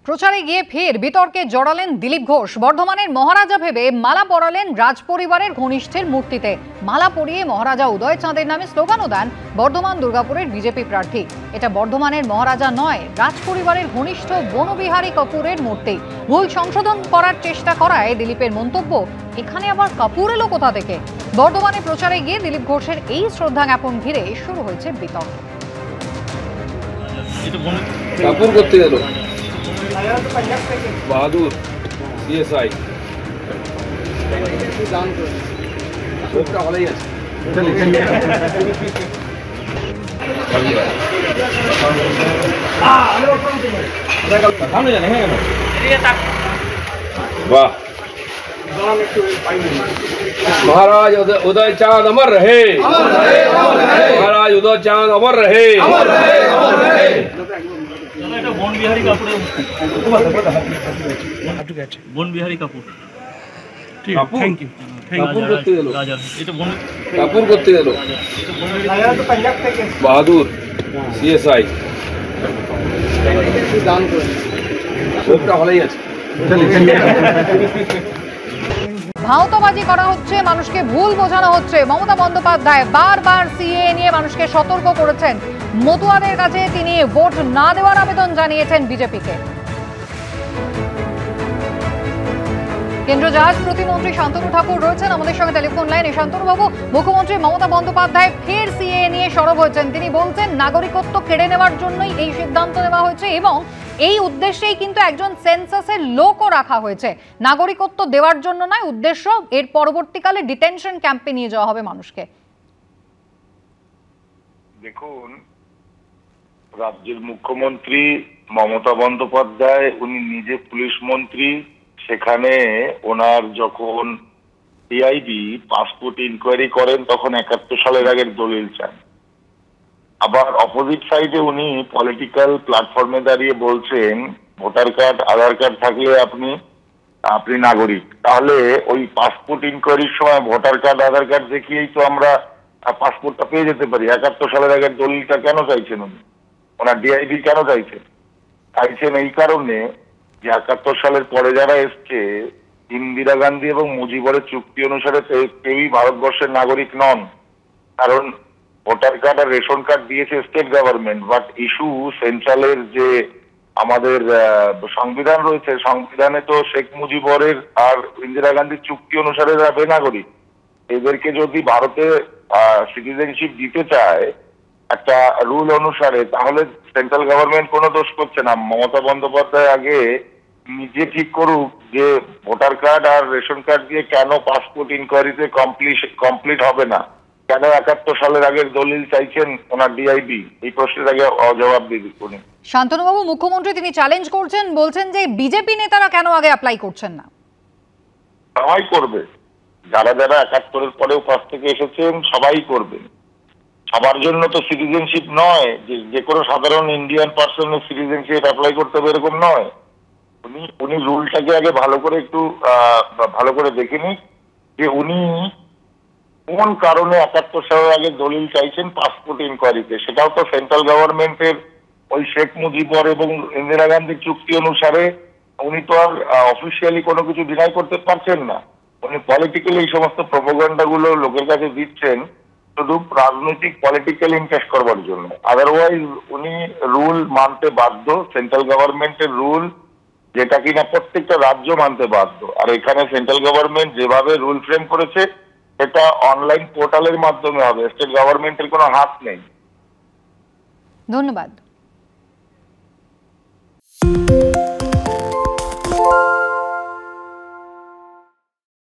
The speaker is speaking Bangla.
প্রচারে গিয়ে ফের বিতর্কে জড়ালেন দিলীপ ঘোষ। বর্ধমানের মহারাজা ভেবে মালা পরালেন রাজপরিবারের ঘনিষ্ঠের মূর্তিতে। মালা পরিয়ে মহারাজা উদয় চাঁদের নামে স্লোগানও দেন বর্ধমান দুর্গাপুরের বিজেপি প্রার্থী। এটা বর্ধমানের মহারাজা নয়, রাজপরিবারের ঘনিষ্ঠ বনবিহারী কাপুরের মূর্তি। ভুল সংশোধন করার চেষ্টা করায় দিলীপের মন্তব্য, এখানে আবার কাপুর এলো কোথা থেকে? বর্ধমানে প্রচারে গিয়ে দিলীপ ঘোষের এই শ্রদ্ধা জ্ঞাপন ঘিরে শুরু হয়েছে বিতর্ক। কাপুর করতে গেল বাহাদুর সিএসআই সবটা ভালোই আছে। वाह महाराज उदय चांद अमर रहे, महाराज उदय चांद अमर रहे। Banbihari Kapoor thank you. কাপুর করতে গেল কাপুর করতে গেল বাহাদুর সিএসআই সবটা ভালোই আছে। ভাওতাবাজি করা হচ্ছে, মানুষকে ভুল বোঝানো হচ্ছে। মমতা বন্দ্যোপাধ্যায় বারবার সিএএ নিয়ে মানুষকে সতর্ক করেছেন। মতুয়াদের কাছে তিনি ভোট না দেওয়ার আবেদন জানিয়েছেন বিজেপিকে। কেন্দ্রীয় জাহাজ প্রতিমন্ত্রী শান্তনু ঠাকুর রয়েছেন আমাদের সঙ্গে টেলিফোন লাইনে। শান্তনু বাবু, মুখ্যমন্ত্রী মমতা বন্দ্যোপাধ্যায় ফের সিএএ নিয়ে সরব হয়েছেন। তিনি বলছেন নাগরিকত্ব কেড়ে নেওয়ার জন্যই এই সিদ্ধান্ত নেওয়া হয়েছে এবং এই উদ্দেশ্যেই কিন্তু একজন সেন্সাসের লোকও রাখা হয়েছে। নাগরিকত্ব দেওয়ার জন্য নয়, উদ্দেশ্য এর পরবর্তীকালে ডিটেনশন ক্যাম্পে নিয়ে যাওয়া হবে মানুষকে। দেখুন, রাজ্যের মুখ্যমন্ত্রী মমতা বন্দ্যোপাধ্যায় উনি নিজে পুলিশ মন্ত্রী। সেখানে ওনার যখন সিআইডি পাসপোর্ট ইনকোয়ারি করেন তখন 71 সালের আগের দলিল চান। আবার অপোজিট সাইডে উনি পলিটিক্যাল প্ল্যাটফর্মে দাঁড়িয়ে বলছেন ভোটার কার্ড আধার কার্ড থাকলে আপনি নাগরিক। তাহলে ওই পাসপোর্ট ইনকোয়ারির সময় ভোটার কার্ড আধার কার্ড দেখিয়েই তো আমরা পাসপোর্টটা পেয়ে যেতে পারি। 71 সালের আগের দলিলটা কেন চাইছেন উনি? ওনার ডিআইডি কেন চাইছেন এই কারণে যে 71 সালের পরে যারা এসছে, ইন্দিরা গান্ধী এবং মুজিবরের চুক্তি অনুসারে কেউই ভারতবর্ষের নাগরিক নন। কারণ ভোটার কার্ড আর রেশন কার্ড দিয়েছে স্টেট গভর্নমেন্ট, বাট ইস্যু সেন্ট্রালের যে আমাদের সংবিধান রয়েছে, সংবিধানে তো শেখ মুজিবরের আর ইন্দিরা গান্ধীর চুক্তি অনুসারে যাবে নাগরিক। এদেরকে যদি ভারতে সিটিজেনশিপ দিতে চায় একটা রুল অনুসারে, তাহলে সেন্ট্রাল গভর্নমেন্ট কোনো দোষ করছে না। মমতা বন্দ্যোপাধ্যায় আগে নিজে ঠিক করুক যে ভোটার কার্ড আর রেশন কার্ড দিয়ে কেন পাসপোর্ট ইনকোয়ারিতে কমপ্লিট হবে না, কেন 71 সালের আগের দলিল চাইছেন ওনার ডিআইডি, এই প্রশ্নের আগে জবাব দিয়ে দিন। শান্তনুবাবু, মুখ্যমন্ত্রী তিনি চ্যালেঞ্জ করছেন, বলছেন যে বিজেপি নেতারা কেন আগে অ্যাপ্লাই করছেন না? সবাই করবে, যারা 71-এর পরেও পাশ থেকে এসেছেন সবাই করবে। সবার জন্য তো সিটিজেনশিপ নয় যে কোনো সাধারণ ইন্ডিয়ান পার্সনের সিটিজেনশিপ অ্যাপ্লাই করতে হবে এরকম নয়। উনি রুলটাকে আগে ভালো করে দেখে নিক যে উনি কোন কারণে 71 সালের আগে দলিল চাইছেন পাসপোর্ট ইনকোয়ারিতে। সেটাও তো সেন্ট্রাল গভর্নমেন্টের ওই শেখ মুজিবর এবং ইন্দিরা গান্ধীর চুক্তি অনুসারে। উনি তো আর অফিসিয়ালি কোনো কিছু ডিনাই করতে পারছেন না। উনি পলিটিক্যালি এই সমস্ত প্রোপাগান্ডা গুলো লোকের কাছে দিচ্ছেন শুধু রাজনৈতিক পলিটিক্যাল ইন্টারেস্ট করবার জন্য। আদারওয়াইজ উনি রুল মানতে বাধ্য, সেন্ট্রাল গভর্নমেন্টের রুল, যেটা কিনা প্রত্যেকটা রাজ্য মানতে বাধ্য। আর এখানে সেন্ট্রাল গভর্নমেন্ট যেভাবে রুল ফ্রেম করেছে সেটা অনলাইন পোর্টালের মাধ্যমে হবে, স্টেট গভর্নমেন্টের কোনো হাত নেই। ধন্যবাদ।